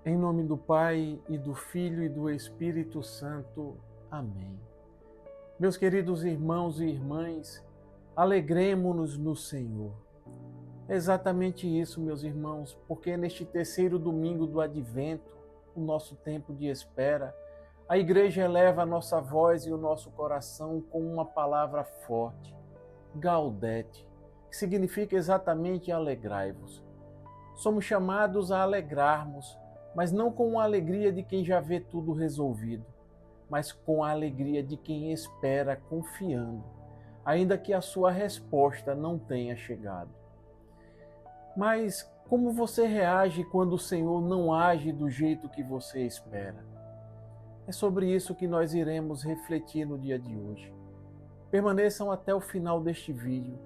Em nome do Pai, e do Filho, e do Espírito Santo. Amém. Meus queridos irmãos e irmãs, alegremo-nos no Senhor. É exatamente isso, meus irmãos, porque neste terceiro domingo do Advento, o nosso tempo de espera, a Igreja eleva a nossa voz e o nosso coração com uma palavra forte, Gaudete, que significa exatamente alegrai-vos. Somos chamados a alegrarmos, mas não com a alegria de quem já vê tudo resolvido, mas com a alegria de quem espera confiando, ainda que a sua resposta não tenha chegado. Mas como você reage quando o Senhor não age do jeito que você espera? É sobre isso que nós iremos refletir no dia de hoje. Permaneçam até o final deste vídeo,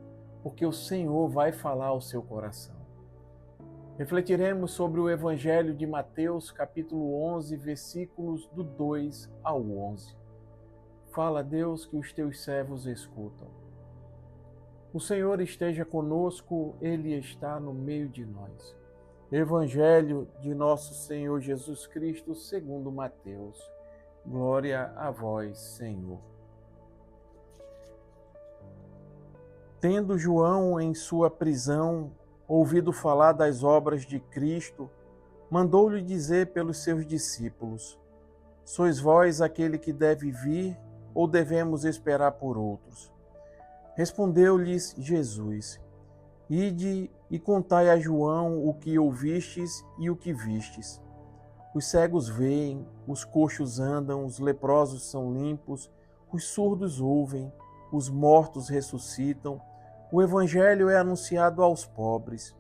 porque o Senhor vai falar ao seu coração. Refletiremos sobre o Evangelho de Mateus, capítulo 11, versículos do 2 ao 11. Fala, Deus, que os teus servos escutam. O Senhor esteja conosco, Ele está no meio de nós. Evangelho de nosso Senhor Jesus Cristo, segundo Mateus. Glória a vós, Senhor. Tendo João em sua prisão ouvido falar das obras de Cristo, mandou-lhe dizer pelos seus discípulos: Sois vós aquele que deve vir, ou devemos esperar por outros? Respondeu-lhes Jesus: Ide e contai a João o que ouvistes e o que vistes. Os cegos veem, os coxos andam, os leprosos são limpos, os surdos ouvem, os mortos ressuscitam, o Evangelho é anunciado aos pobres.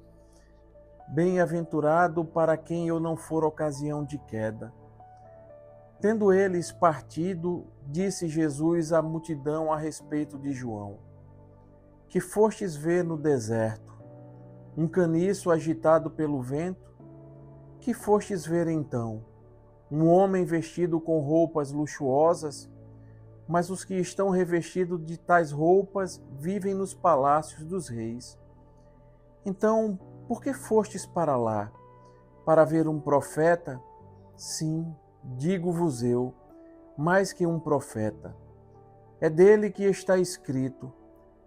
Bem-aventurado para quem eu não for ocasião de queda. Tendo eles partido, disse Jesus à multidão a respeito de João: Que fostes ver no deserto? Um caniço agitado pelo vento? Que fostes ver então? Um homem vestido com roupas luxuosas? Mas os que estão revestidos de tais roupas vivem nos palácios dos reis. Então, por que fostes para lá? Para ver um profeta? Sim, digo-vos eu, mais que um profeta. É dele que está escrito: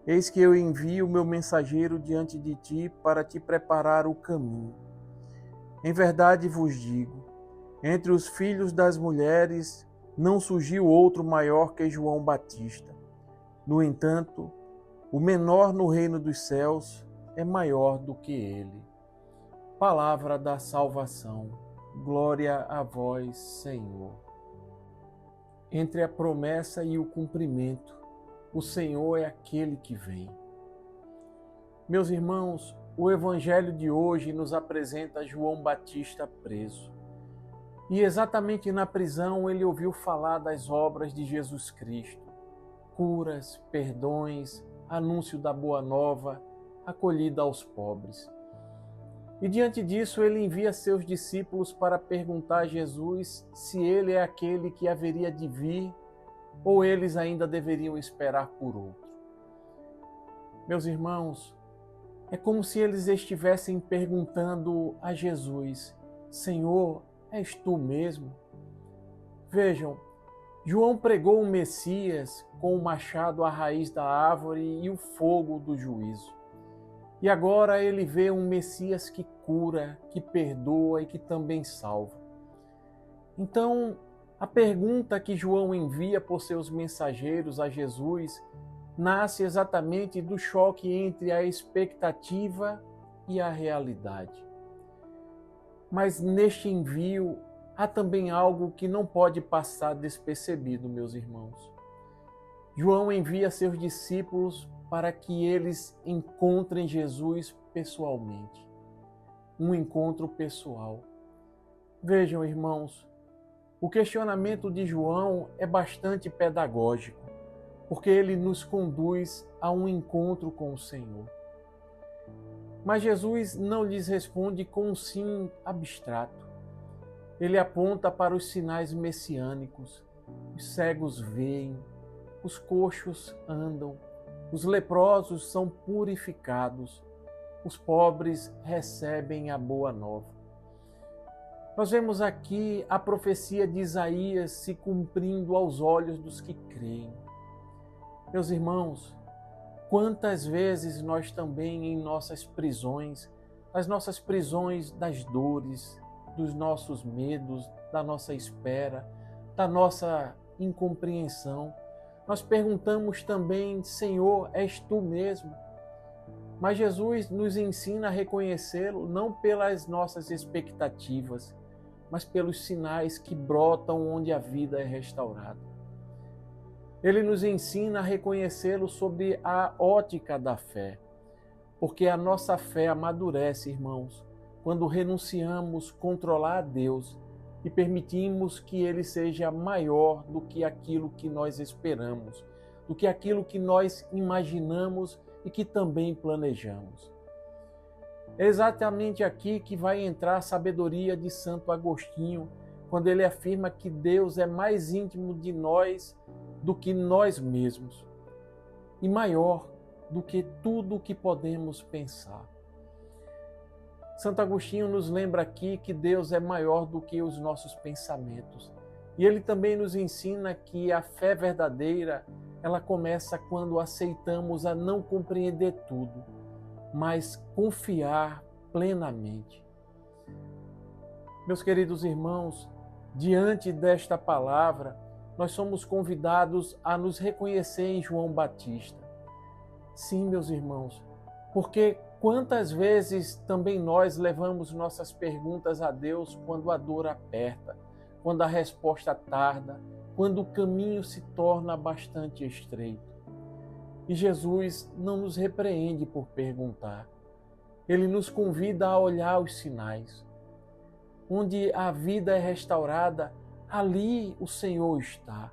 Eis que eu envio o meu mensageiro diante de ti para te preparar o caminho. Em verdade vos digo, entre os filhos das mulheres não surgiu outro maior que João Batista. No entanto, o menor no reino dos céus é maior do que ele. Palavra da salvação. Glória a vós, Senhor. Entre a promessa e o cumprimento, o Senhor é aquele que vem. Meus irmãos, o Evangelho de hoje nos apresenta João Batista preso. E exatamente na prisão ele ouviu falar das obras de Jesus Cristo. Curas, perdões, anúncio da boa nova, acolhida aos pobres. E diante disso ele envia seus discípulos para perguntar a Jesus se ele é aquele que haveria de vir ou eles ainda deveriam esperar por outro. Meus irmãos, é como se eles estivessem perguntando a Jesus: Senhor, és tu mesmo? Vejam, João pregou o Messias com o machado à raiz da árvore e o fogo do juízo. E agora ele vê um Messias que cura, que perdoa e que também salva. Então, a pergunta que João envia por seus mensageiros a Jesus nasce exatamente do choque entre a expectativa e a realidade. Mas neste envio há também algo que não pode passar despercebido, meus irmãos. João envia seus discípulos para que eles encontrem Jesus pessoalmente. Um encontro pessoal. Vejam, irmãos, o questionamento de João é bastante pedagógico, porque ele nos conduz a um encontro com o Senhor. Mas Jesus não lhes responde com um sim abstrato. Ele aponta para os sinais messiânicos. Os cegos veem, os coxos andam, os leprosos são purificados, os pobres recebem a boa nova. Nós vemos aqui a profecia de Isaías se cumprindo aos olhos dos que creem. Meus irmãos, quantas vezes nós também em nossas prisões, as nossas prisões das dores, dos nossos medos, da nossa espera, da nossa incompreensão, nós perguntamos também, Senhor, és Tu mesmo? Mas Jesus nos ensina a reconhecê-lo não pelas nossas expectativas, mas pelos sinais que brotam onde a vida é restaurada. Ele nos ensina a reconhecê-lo sob a ótica da fé, porque a nossa fé amadurece, irmãos, quando renunciamos controlar a Deus e permitimos que Ele seja maior do que aquilo que nós esperamos, do que aquilo que nós imaginamos e que também planejamos. É exatamente aqui que vai entrar a sabedoria de Santo Agostinho, quando ele afirma que Deus é mais íntimo de nós do que nós mesmos e maior do que tudo o que podemos pensar. Santo Agostinho nos lembra aqui que Deus é maior do que os nossos pensamentos. E ele também nos ensina que a fé verdadeira, ela começa quando aceitamos a não compreender tudo, mas confiar plenamente. Meus queridos irmãos, diante desta palavra, nós somos convidados a nos reconhecer em João Batista. Sim, meus irmãos, porque quantas vezes também nós levamos nossas perguntas a Deus quando a dor aperta, quando a resposta tarda, quando o caminho se torna bastante estreito. E Jesus não nos repreende por perguntar. Ele nos convida a olhar os sinais. Onde a vida é restaurada, ali o Senhor está.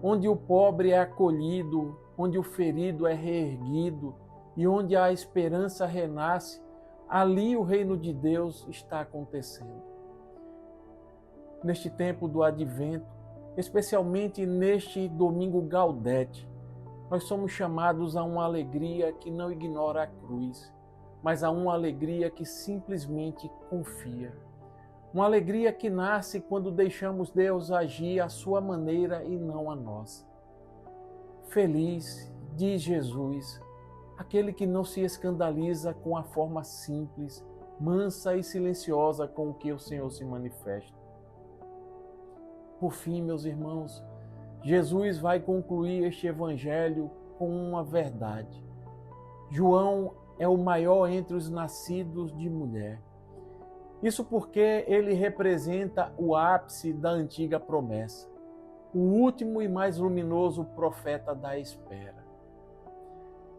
Onde o pobre é acolhido, onde o ferido é reerguido e onde a esperança renasce, ali o reino de Deus está acontecendo. Neste tempo do Advento, especialmente neste domingo Gaudete, nós somos chamados a uma alegria que não ignora a cruz, mas a uma alegria que simplesmente confia. Uma alegria que nasce quando deixamos Deus agir à sua maneira e não a nossa. Feliz, diz Jesus, aquele que não se escandaliza com a forma simples, mansa e silenciosa com que o Senhor se manifesta. Por fim, meus irmãos, Jesus vai concluir este evangelho com uma verdade. João é o maior entre os nascidos de mulher. Isso porque ele representa o ápice da antiga promessa, o último e mais luminoso profeta da espera.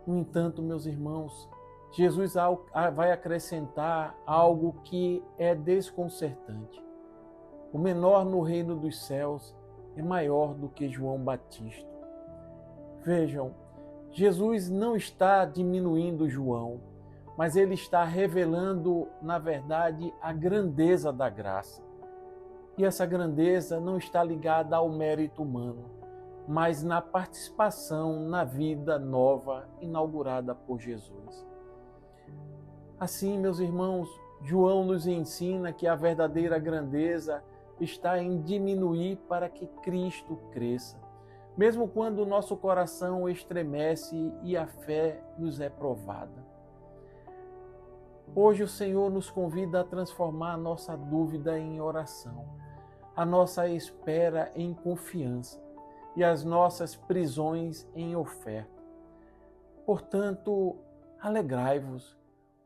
No entanto, meus irmãos, Jesus vai acrescentar algo que é desconcertante. O menor no reino dos céus é maior do que João Batista. Vejam, Jesus não está diminuindo João, mas ele está revelando, na verdade, a grandeza da graça. E essa grandeza não está ligada ao mérito humano, mas na participação na vida nova inaugurada por Jesus. Assim, meus irmãos, João nos ensina que a verdadeira grandeza está em diminuir para que Cristo cresça, mesmo quando o nosso coração estremece e a fé nos é provada. Hoje o Senhor nos convida a transformar a nossa dúvida em oração, a nossa espera em confiança e as nossas prisões em oferta. Portanto, alegrai-vos,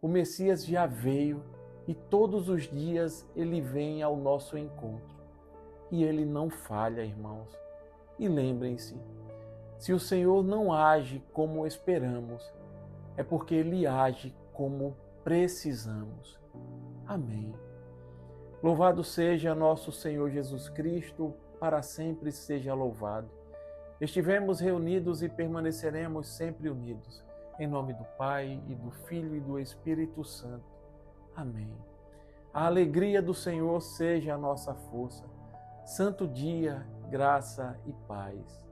o Messias já veio e todos os dias ele vem ao nosso encontro. E ele não falha, irmãos. E lembrem-se, se o Senhor não age como esperamos, é porque ele age como precisamos. Amém. Louvado seja nosso Senhor Jesus Cristo, para sempre seja louvado. Estivemos reunidos e permaneceremos sempre unidos. Em nome do Pai, e do Filho e do Espírito Santo. Amém. A alegria do Senhor seja a nossa força. Santo dia, graça e paz.